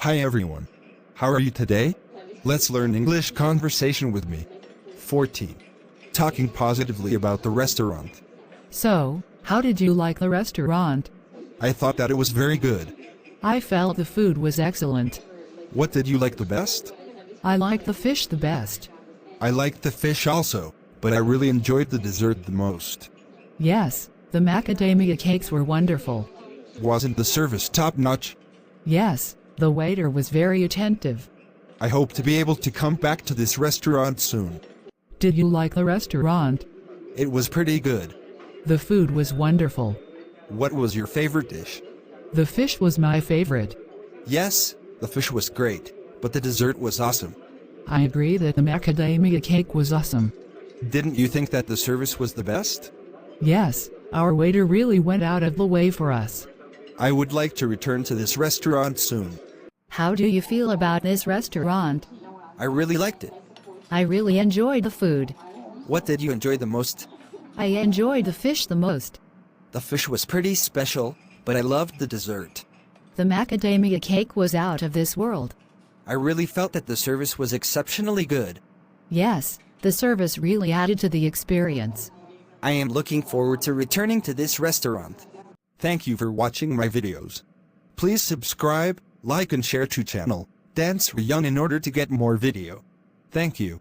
Hi everyone. How are you today? Let's learn English conversation with me. 14. Talking positively about the restaurant. So, how did you like the restaurant? I thought that it was very good. I felt the food was excellent. What did you like the best? I liked the fish the best. I liked the fish also, but I really enjoyed the dessert the most. Yes, the macadamia cakes were wonderful. Wasn't the service top-notch? Yes, the waiter was very attentive. I hope to be able to come back to this restaurant soon. Did you like the restaurant? It was pretty good. The food was wonderful. What was your favorite dish? The fish was my favorite. Yes, the fish was great, but the dessert was awesome. I agree that the macadamia cake was awesome. Didn't you think that the service was the best? Yes, our waiter really went out of the way for us. I would like to return to this restaurant soon. How do you feel about this restaurant? I really liked it. I really enjoyed the food. What did you enjoy the most? I enjoyed the fish the most. The fish was pretty special, but I loved the dessert. The macadamia cake was out of this world. I really felt that the service was exceptionally good. Yes, the service really added to the experience. I am looking forward to returning to this restaurant. Thank you for watching my videos. Please subscribe, like and share to channel Dan Sreyoun in order to get more video. Thank you.